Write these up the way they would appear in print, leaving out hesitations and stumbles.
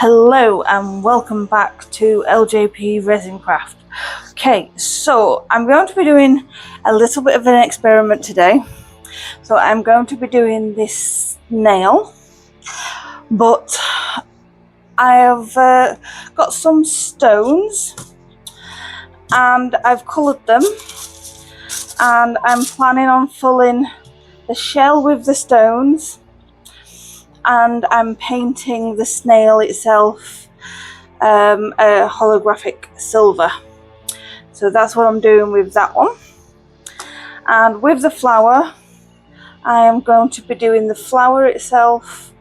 Hello and welcome back to LJP Resin Craft. Okay, so I'm going to be doing a little bit of an experiment today. So I'm going to be doing this snail, but I have got some stones and I've coloured them, and I'm planning on filling the shell with the stones, and I'm painting the snail itself a holographic silver. So that's what I'm doing with that one. And with the flower, I am going to be doing the flower itself,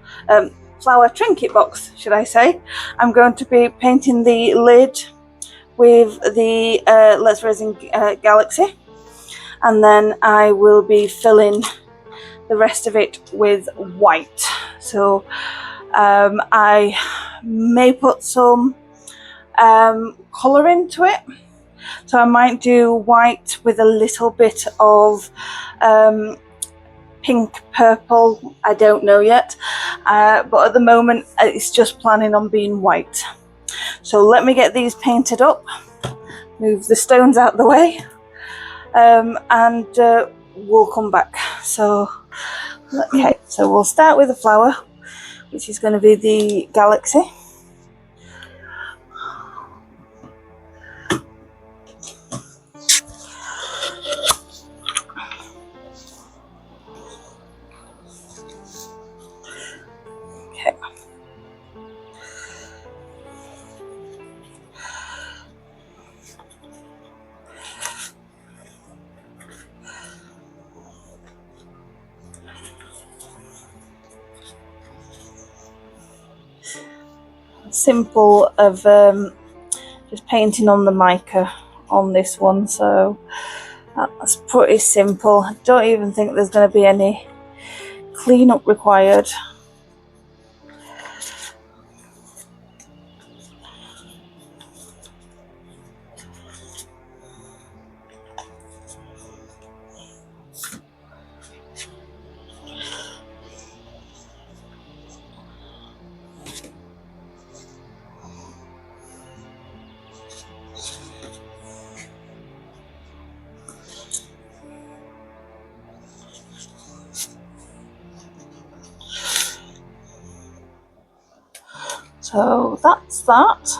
flower trinket box, should I say. I'm going to be painting the lid with the Let's Resin Galaxy, and then I will be filling the rest of it with white. So I may put some colour into it. So I might do white with a little bit of pink, purple, I don't know yet, but at the moment it's just planning on being white. So let me get these painted up, move the stones out the way, and we'll come back. So okay, so we'll start with the flower, which is going to be the galaxy. Okay. Simple of just painting on the mica on this one, so that's pretty simple. I don't even think there's going to be any cleanup required. So that's that.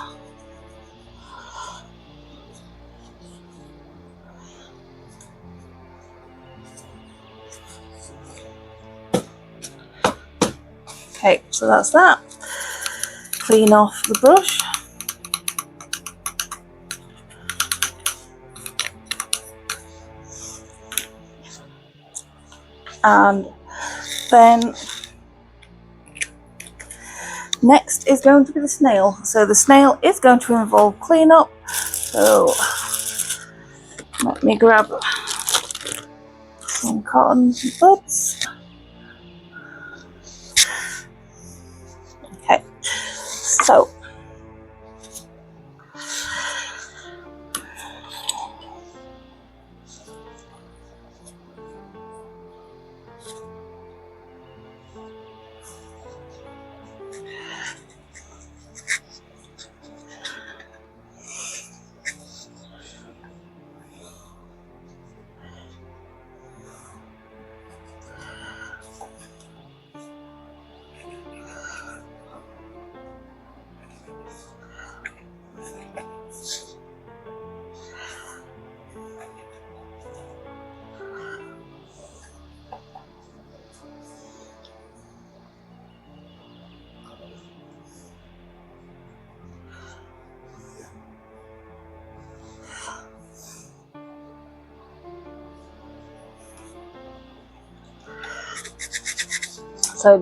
Okay, so that's that. Clean off the brush. And then next is going to be the snail. So the snail is going to involve cleanup. So let me grab some cotton buds. Okay, so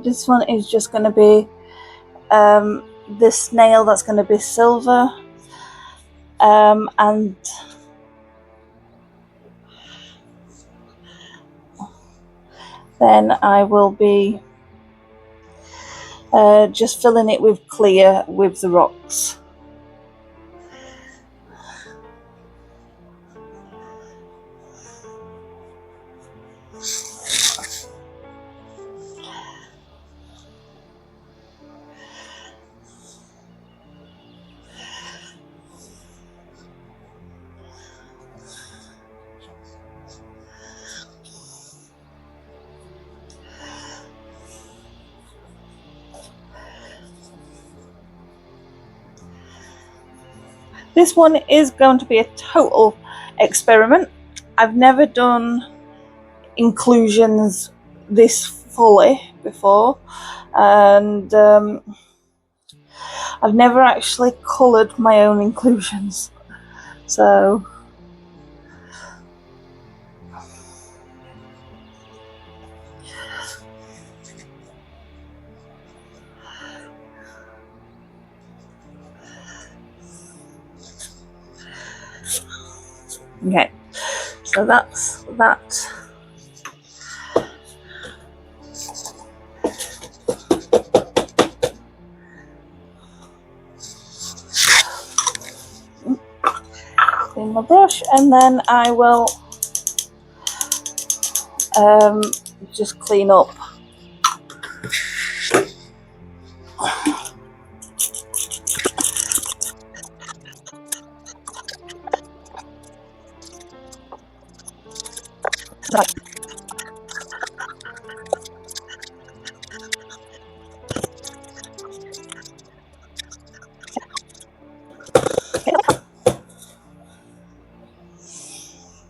this one is just going to be the snail, that's going to be silver, and then I will be just filling it with clear with the rocks. This one is going to be a total experiment. I've never done inclusions this fully before, and I've never actually coloured my own inclusions, so okay, so that's that. Clean my brush, and then I will just clean up.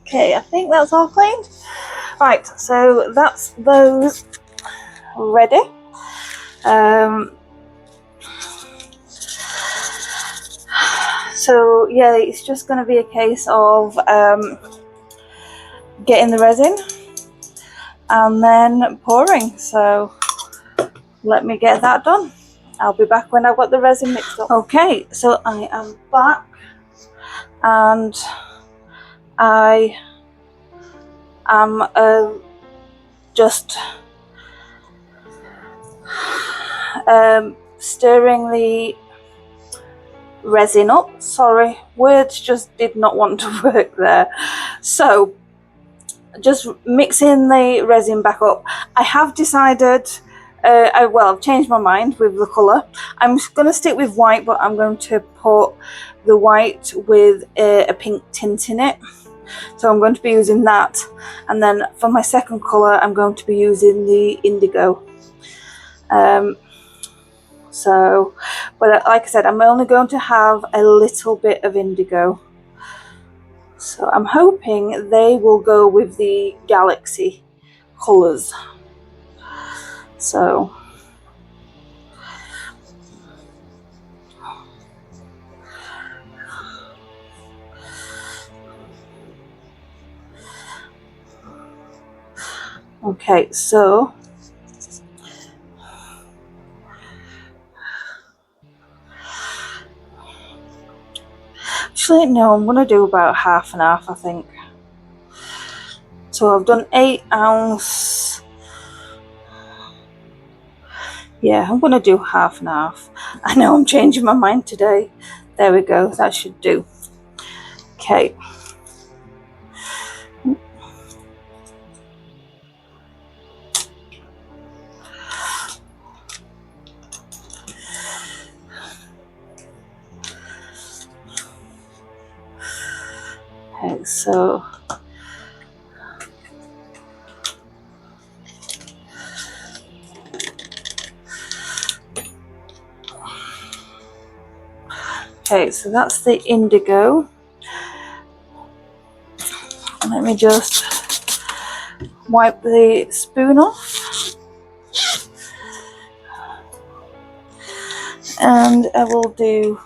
Okay, I think that's all cleaned. Right, so that's those ready. So yeah, it's just going to be a case of getting the resin and then pouring. So let me get that done. I'll be back when I've got the resin mixed up. Okay, so I am back, and I am just stirring the resin up. Sorry, words just did not want to work there. So just mixing the resin back up. I have decided, I've changed my mind with the colour. I'm going to stick with white, but I'm going to put the white with a pink tint in it. So I'm going to be using that, and then for my second colour I'm going to be using the indigo. But like I said, I'm only going to have a little bit of indigo. So I'm hoping they will go with the galaxy colours. So okay, so actually no, I'm going to do about half and half, I think. So I've done 8 ounce. Yeah, I'm going to do half and half. I know I'm changing my mind today. There we go, that should do. Okay. Okay, so that's the indigo. Let me just wipe the spoon off, and I will do,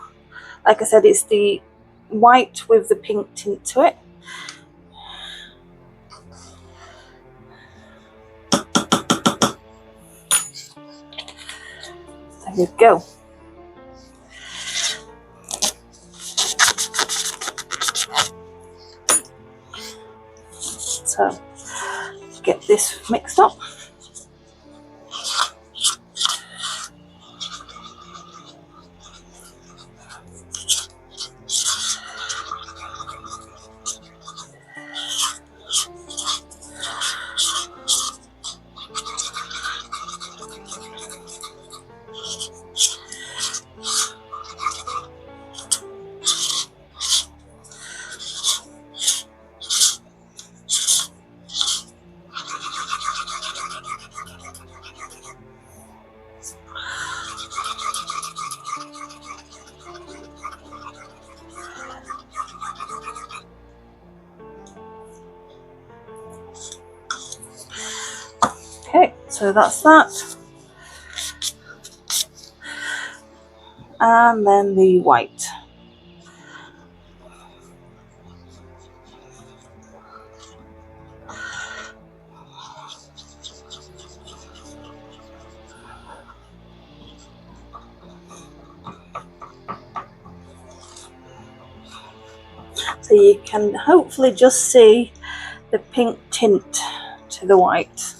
like I said, it's the white with the pink tint to it. There we go. So get this mixed up. So that's that. And then the white. So you can hopefully just see the pink tint to the white.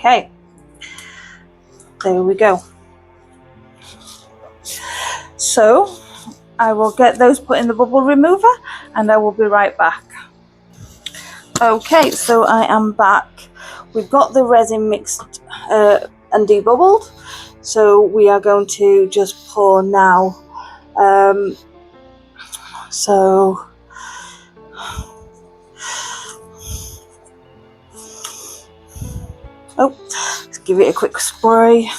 Okay, there we go. So I will get those put in the bubble remover and I will be right back. Okay, so I am back. We've got the resin mixed and debubbled, so we are going to just pour now. Let's give it a quick spray.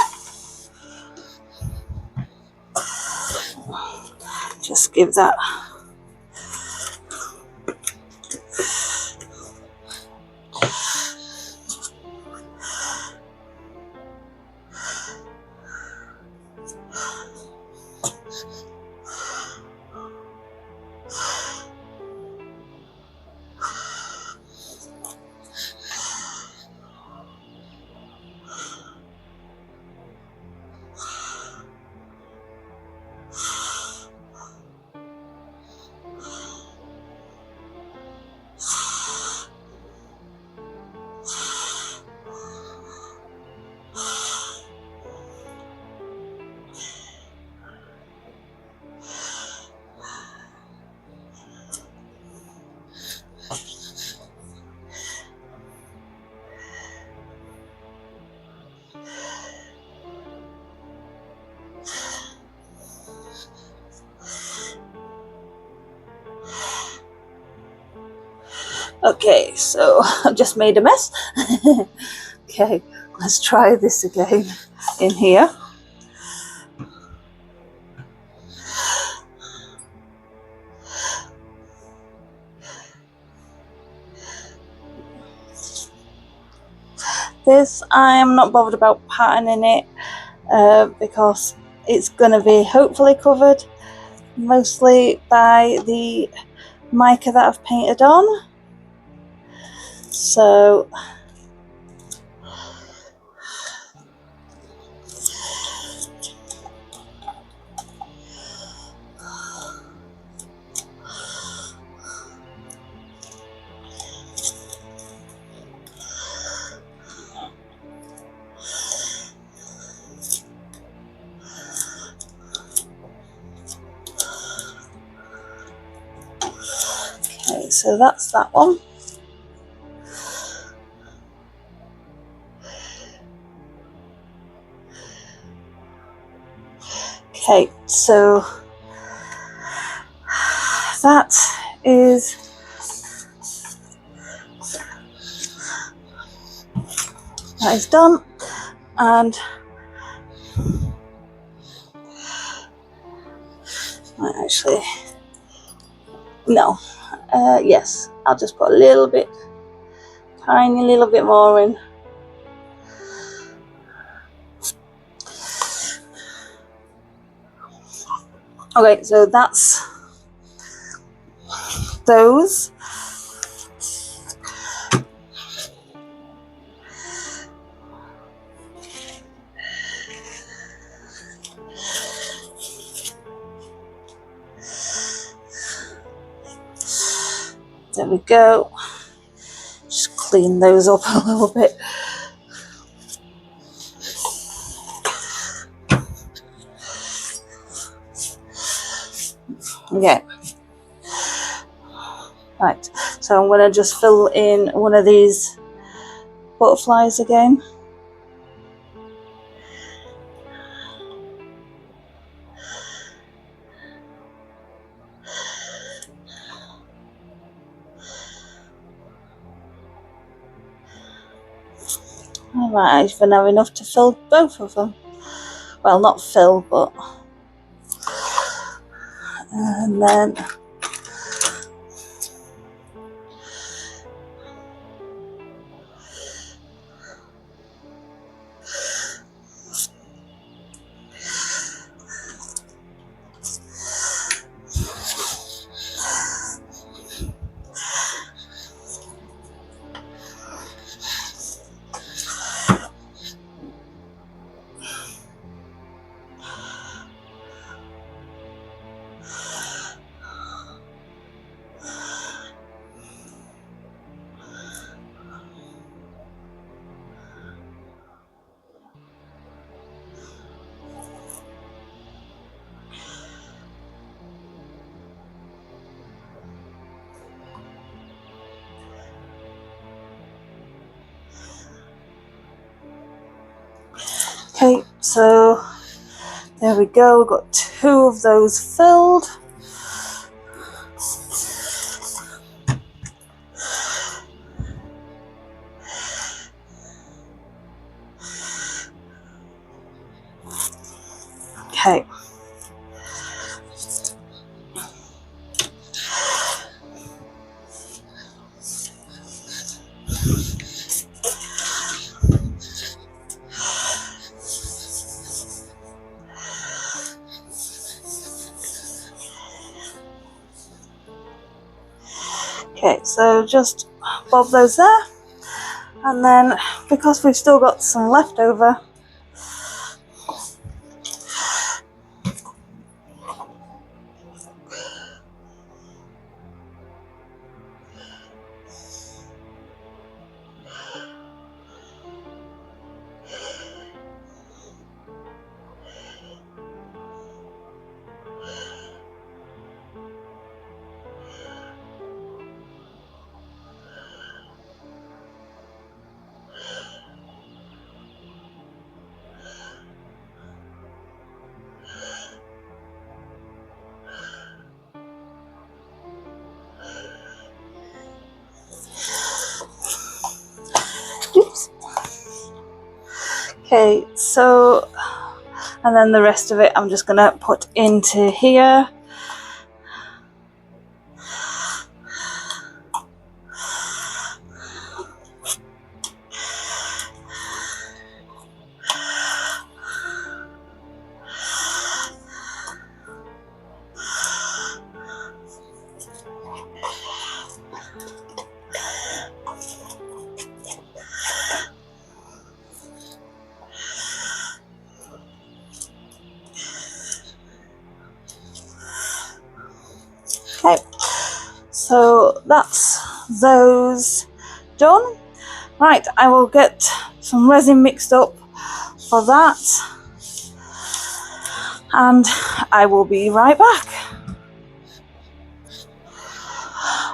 Just give that. Okay, so I've just made a mess. Okay, let's try this again in here. This, I am not bothered about patterning it because it's going to be hopefully covered mostly by the mica that I've painted on. So okay, so that's that one. Okay, so that is done, and actually no, yes, I'll just put a little bit, tiny little bit more in. Okay, so that's those. There we go. Just clean those up a little bit. Okay. Right, so So I'm going to just fill in one of these butterflies again. I might even have enough to fill both of them. Well, not fill, but... And then... Okay, so there we go, we've got 2 of those filled. Okay. Okay, so just bob those there, and then because we've still got some left over, oops. Okay, so, and then the rest of it I'm just gonna put into here. Okay, so that's those done. Right, I will get some resin mixed up for that, and I will be right back.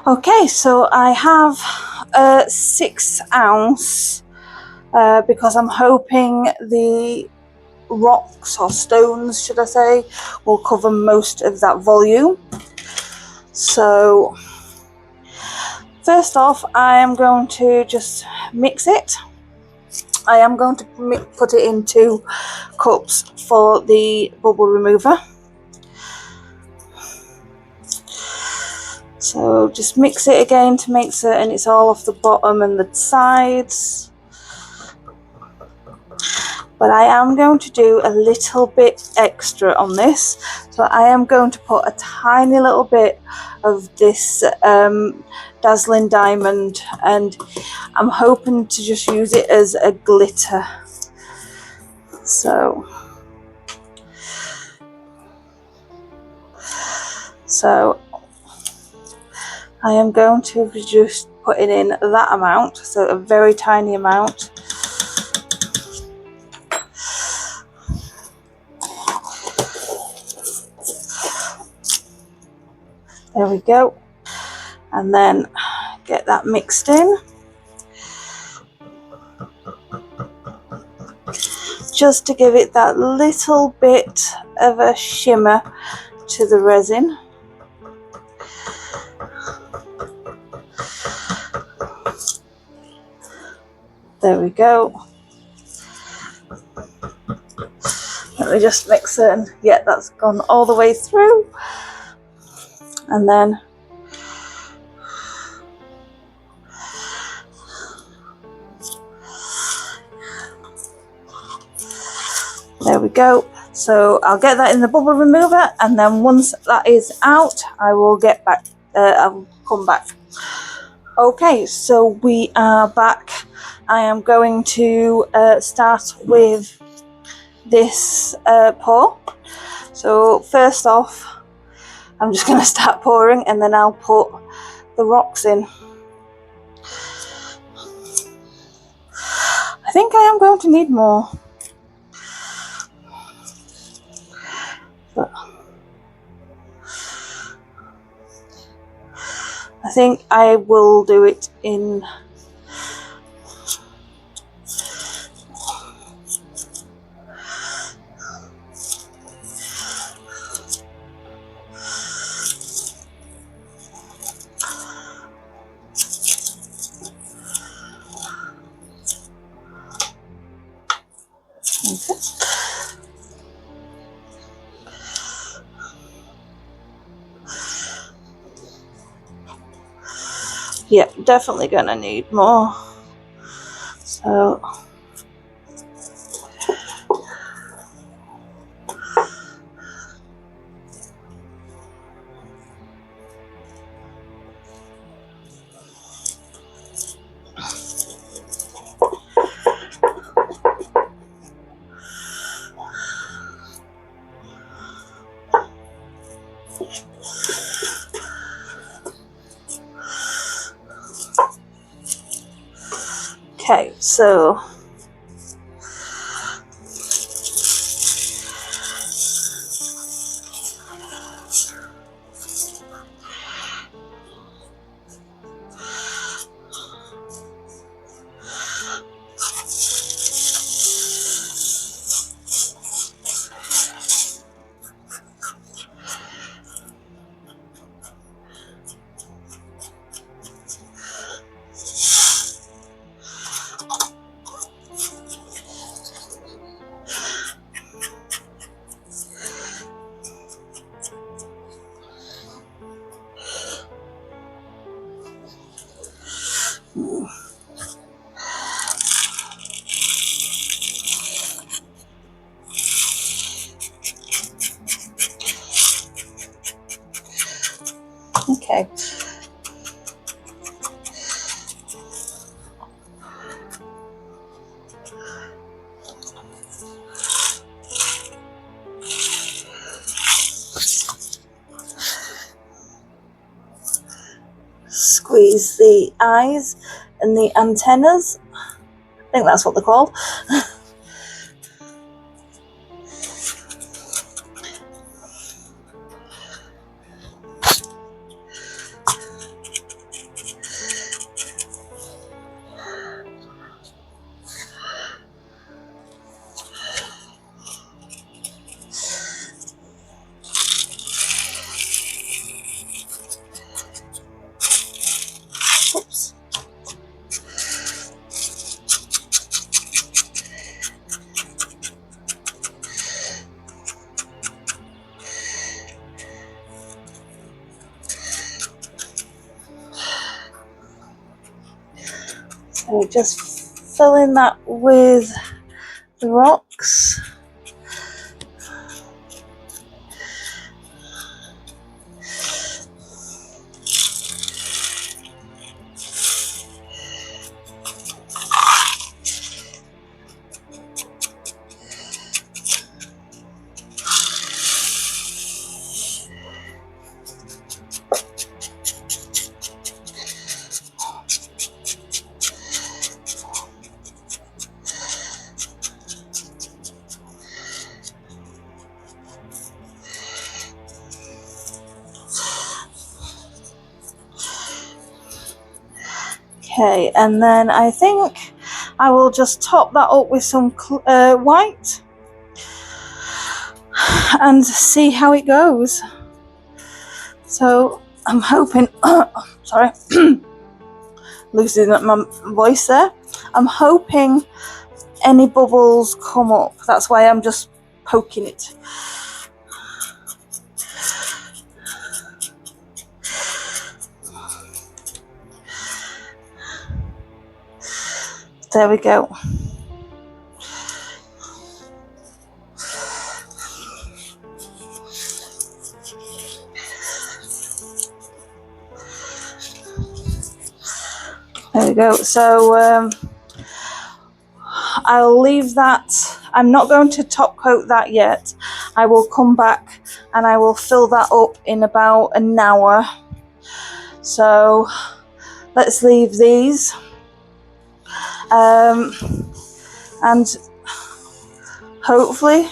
Okay, so I have a 6 ounce because I'm hoping the rocks or stones, should I say, will cover most of that volume. So first off, I am going to just mix it. I am going to put it in 2 cups for the bubble remover. So just mix it again to make certain it's all off the bottom and the sides. But I am going to do a little bit extra on this. So I am going to put a tiny little bit of this dazzling diamond, and I'm hoping to just use it as a glitter. So I am going to be just putting in that amount, so a very tiny amount. There we go. And then get that mixed in. Just to give it that little bit of a shimmer to the resin. There we go. Let me just mix it, and yeah, that's gone all the way through. And then there we go. So I'll get that in the bubble remover, and then once that is out, I will get back. I'll come back. Okay, so we are back. I am going to start with this pour. So first off, I'm just going to start pouring, and then I'll put the rocks in. I think I am going to need more. But I think I will do it in yeah, definitely gonna need more. So okay, so okay. Squeeze the eyes and the antennas. I think that's what they're called. Oops. So just filling that with the rocks. Okay, and then I think I will just top that up with some white and see how it goes. So I'm hoping, sorry, losing my voice there. I'm hoping any bubbles come up. That's why I'm just poking it. There we go. There we go. So I'll leave that. I'm not going to top coat that yet. I will come back and I will fill that up in about an hour. So let's leave these. And hopefully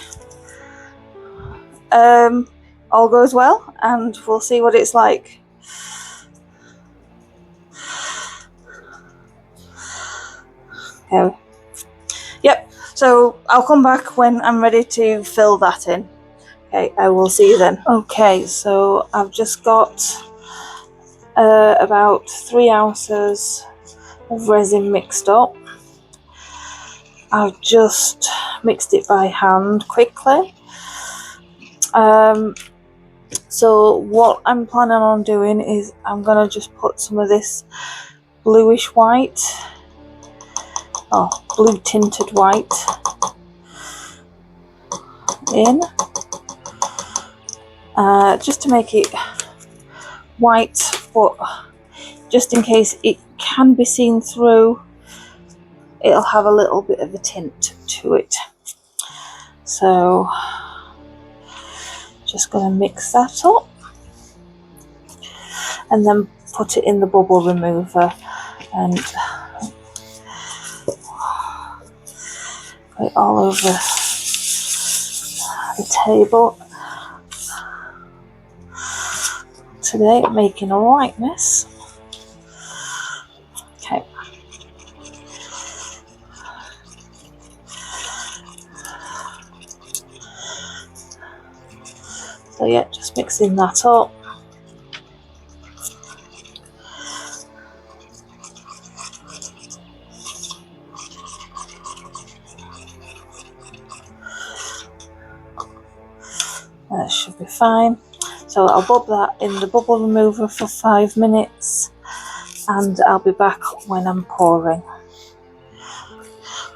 all goes well and we'll see what it's like. Okay. Yep, so I'll come back when I'm ready to fill that in. Okay, I will see you then. Okay, so I've just got about 3 ounces of resin mixed up. I've just mixed it by hand quickly. So what I'm planning on doing is I'm gonna just put some of this bluish white, blue tinted white in, just to make it white, but just in case it can be seen through, it'll have a little bit of a tint to it. So just going to mix that up and then put it in the bubble remover and put it all over the table. Today I'm making a right mess. Okay. So yeah, just mixing that up. That should be fine. So I'll bob that in the bubble remover for 5 minutes and I'll be back when I'm pouring.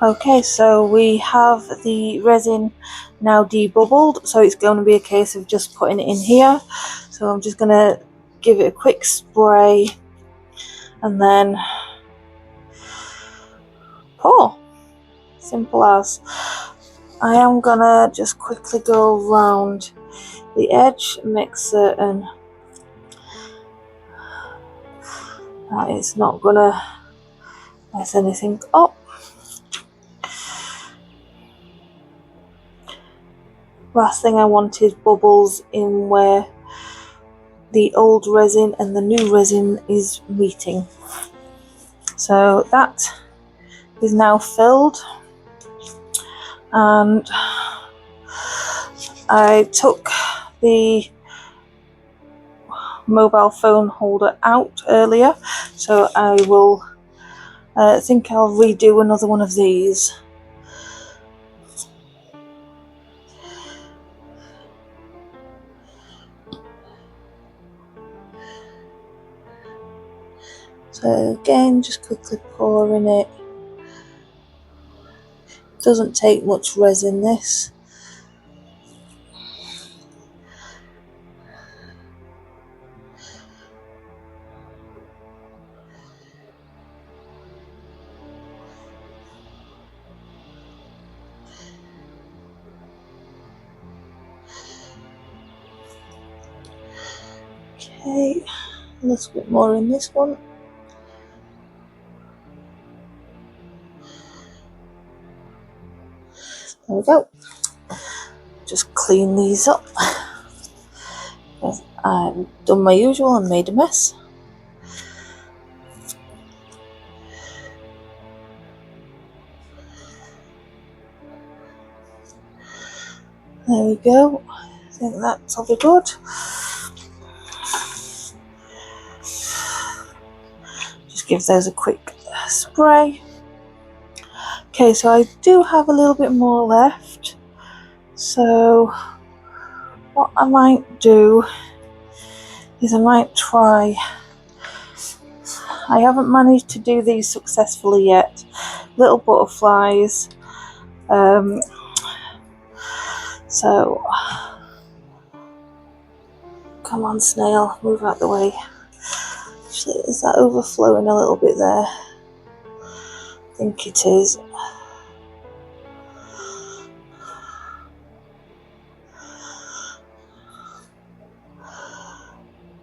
Okay, so we have the resin now debubbled, so it's going to be a case of just putting it in here. So I'm just going to give it a quick spray and then pour. Simple as. I am going to just quickly go around the edge and make certain that it's not going to mess anything up. Last thing I want is bubbles in where the old resin and the new resin is meeting. So that is now filled, and I took the mobile phone holder out earlier, so I will think I'll redo another one of these. So again, just quickly pouring it. Doesn't take much resin, this. Okay, a little bit more in this one. There we go. Just clean these up. I've done my usual and made a mess. There we go. I think that'll be good. Just give those a quick spray. Okay, so I do have a little bit more left. So what I might do is I might try. I haven't managed to do these successfully yet. Little butterflies. So come on, snail, move out the way. Actually, is that overflowing a little bit there? I think it is.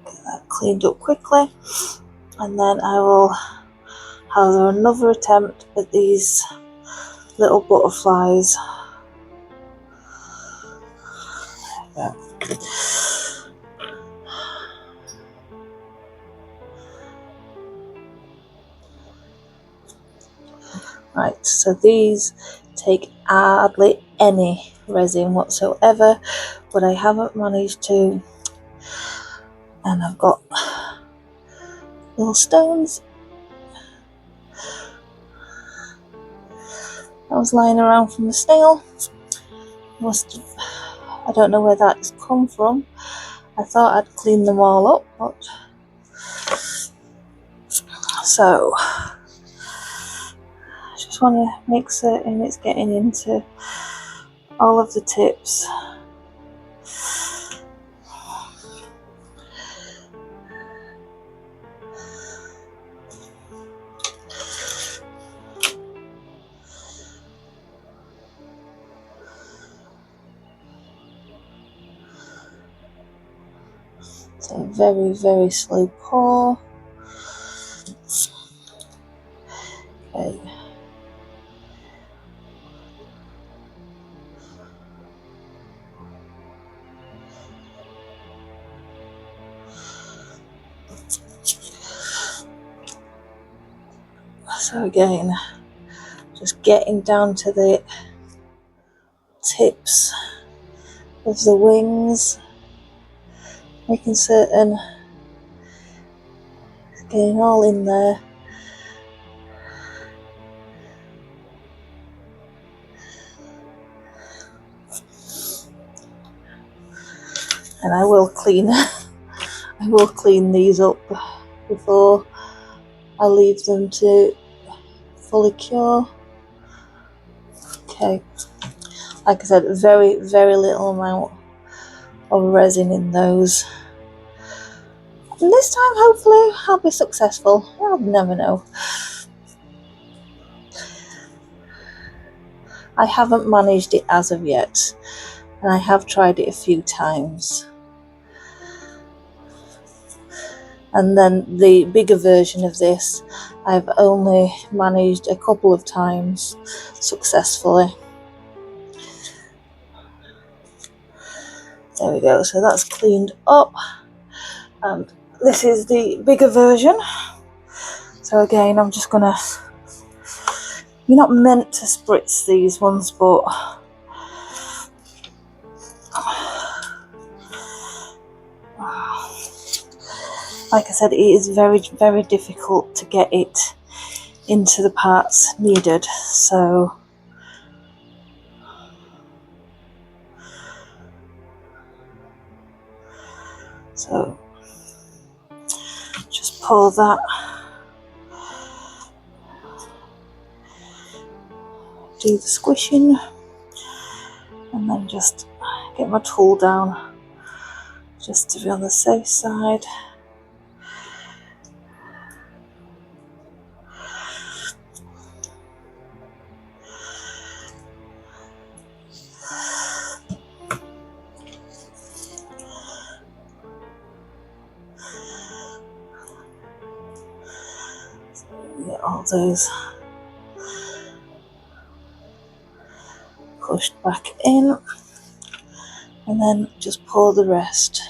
Get that cleaned up quickly, and then I will have another attempt at these little butterflies. There we go. Right, so these take hardly any resin whatsoever, but I haven't managed to, and I've got little stones that was lying around from the snail. I don't know where that's come from. I thought I'd clean them all up, but so I just want to make certain it's getting into all of the tips. So very, very slow pour. Okay. So again, just getting down to the tips of the wings, making certain it's getting all in there. And I will clean these up before I leave them to fully cure. Okay, like I said, very, very little amount of resin in those. And this time, hopefully, I'll be successful. I'll never know. I haven't managed it as of yet, and I have tried it a few times. And then the bigger version of this, I've only managed a couple of times successfully. There we go, so that's cleaned up. And this is the bigger version. So again, I'm just gonna, you're not meant to spritz these ones, but like I said, it is very, very difficult to get it into the parts needed. So just pour that, do the squishing, and then just get my tool down just to be on the safe side. Get all those pushed back in, and then just pour the rest.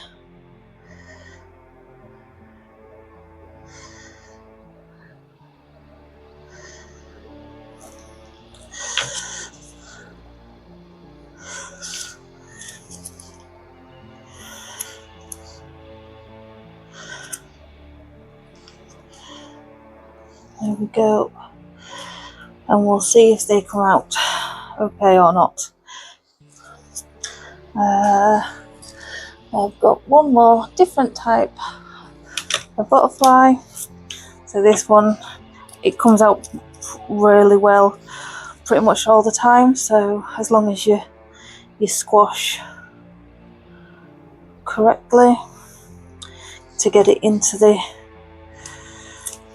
There we go. And we'll see if they come out okay or not. I've got one more different type of butterfly. So this one, it comes out really well pretty much all the time, so as long as you squash correctly to get it into the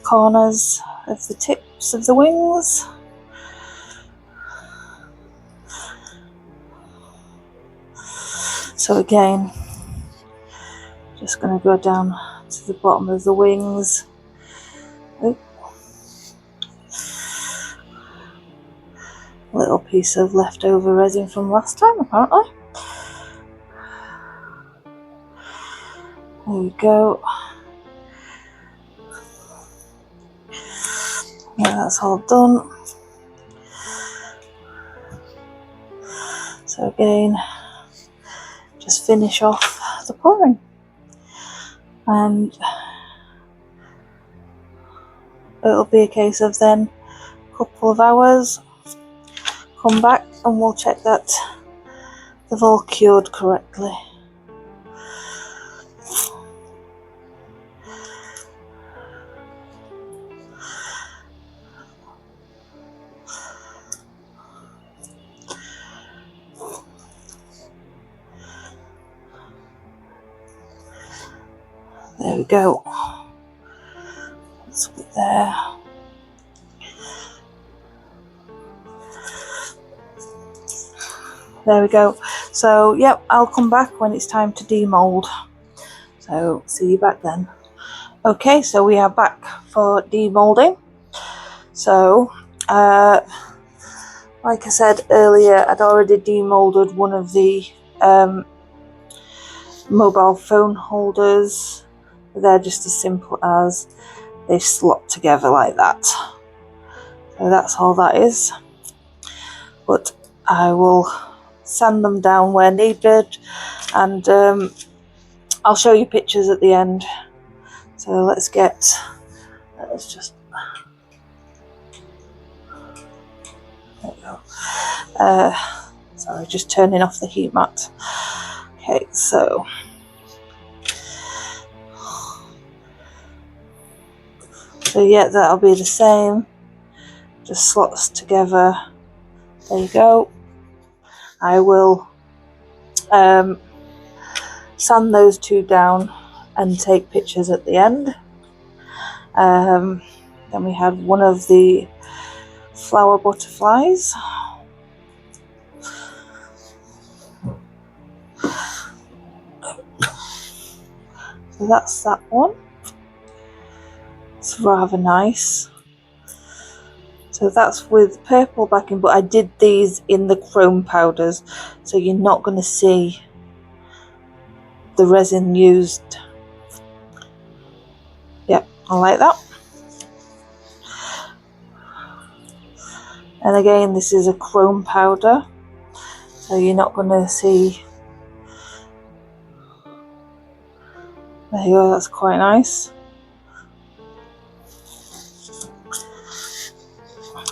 corners of the tips of the wings. So again, just going to go down to the bottom of the wings. Oop. A little piece of leftover resin from last time, apparently. There we go. Yeah, that's all done. So again, just finish off the pouring, and it'll be a case of then a couple of hours, come back and we'll check that they've all cured correctly. There we go. Let's put it there. There we go. So, yep, I'll come back when it's time to demold. So, see you back then. Okay, so we are back for demolding. So, like I said earlier, I'd already demolded one of the mobile phone holders. They're just as simple as they slot together like that. So that's all that is. But I will sand them down where needed, and I'll show you pictures at the end. So let's just, there we go. Sorry, just turning off the heat mat. Okay, so yeah, that'll be the same, just slots together. There you go. I will sand those two down and take pictures at the end. Then we had one of the flower butterflies. So that's that one. It's rather nice. So that's with purple backing, but I did these in the chrome powders, so you're not going to see the resin used. Yep, I like that. And again, this is a chrome powder, so you're not going to see. There you go, that's quite nice.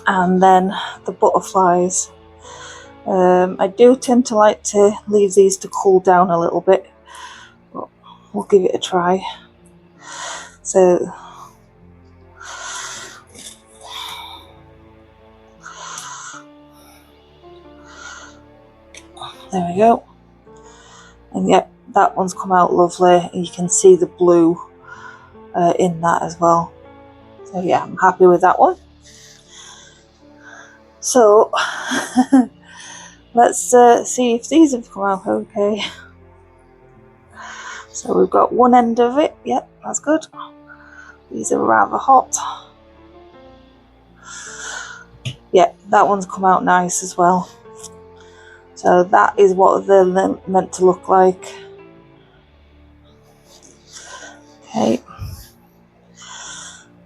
And then the butterflies. I do tend to like to leave these to cool down a little bit, but we'll give it a try. So there we go. And yep, that one's come out lovely. You can see the blue in that as well. So yeah, I'm happy with that one. So let's see if these have come out okay. So we've got one end of it. Yep, that's good. These are rather hot. Yep, that one's come out nice as well. So that is what they're meant to look like. Okay.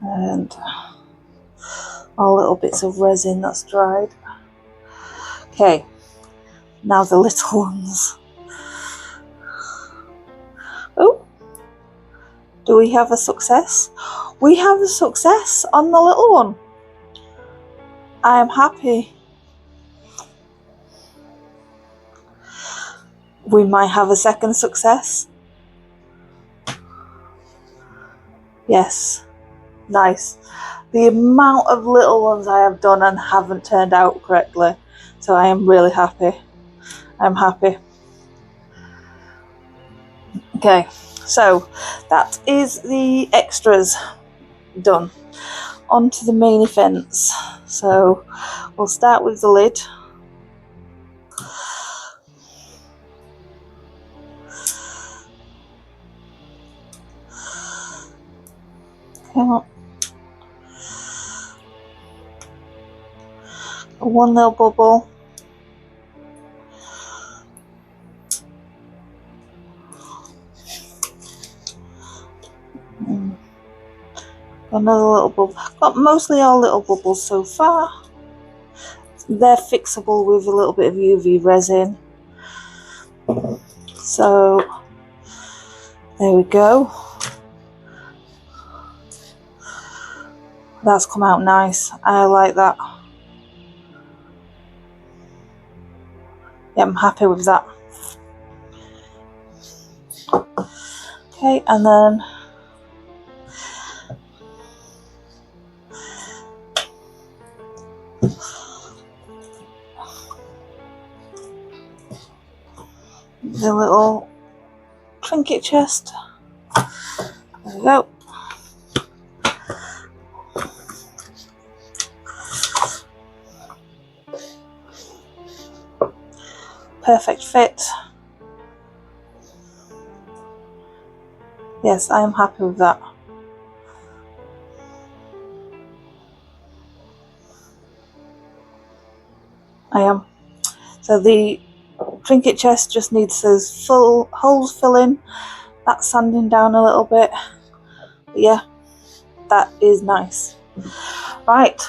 And all little bits of resin that's dried. Okay, now the little ones. Oh, do we have a success? we have a success on the little one. I am happy. We might have a second success. Yes, nice. The amount of little ones I have done and haven't turned out correctly. So I am really happy. I'm happy. Okay, so that is the extras done. On to the main events. So we'll start with the lid. Come on. One little bubble. Another little bubble. Got mostly all little bubbles so far. They're fixable with a little bit of UV resin. So there we go. That's come out nice. I like that. Yeah, I'm happy with that. Okay, and then the little trinket chest. There we go. Perfect fit. Yes, I am happy with that. I am. So the trinket chest just needs those full holes filling. That's sanding down a little bit. But yeah, that is nice. Right,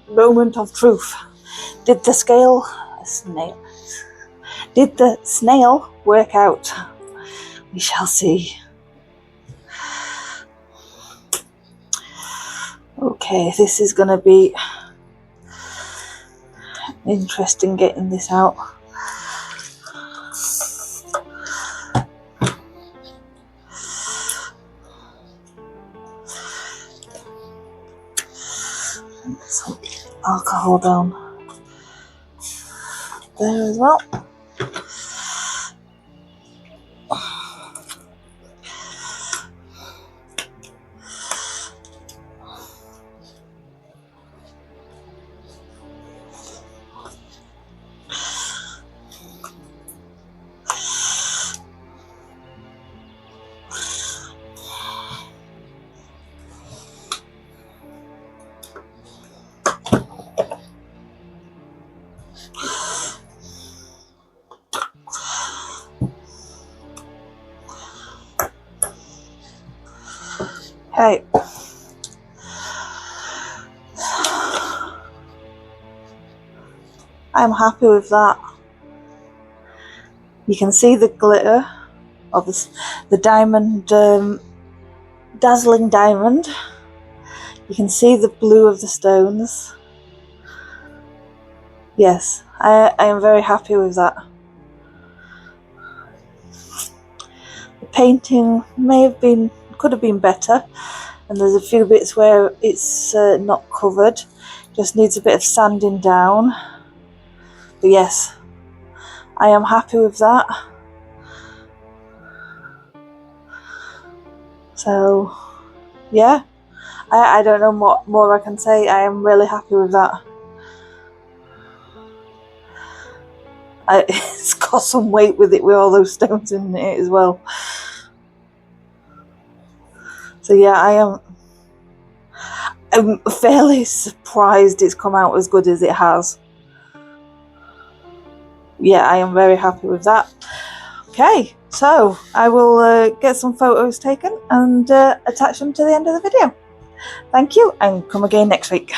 moment of truth. Did the snail work out? We shall see. Okay, this is going to be interesting getting this out. Some alcohol down there as well. Okay. I'm happy with that. You can see the glitter of the diamond, dazzling diamond. You can see the blue of the stones. Yes, I am very happy with that. The painting could have been better, and there's a few bits where it's not covered. Just needs a bit of sanding down. But yes, I am happy with that. So yeah, I don't know what more I can say. I am really happy with that. It's got some weight with it, with all those stones in it as well. So yeah, I'm fairly surprised it's come out as good as it has. Yeah, I am very happy with that. Okay, so I will get some photos taken and attach them to the end of the video. Thank you, and come again next week.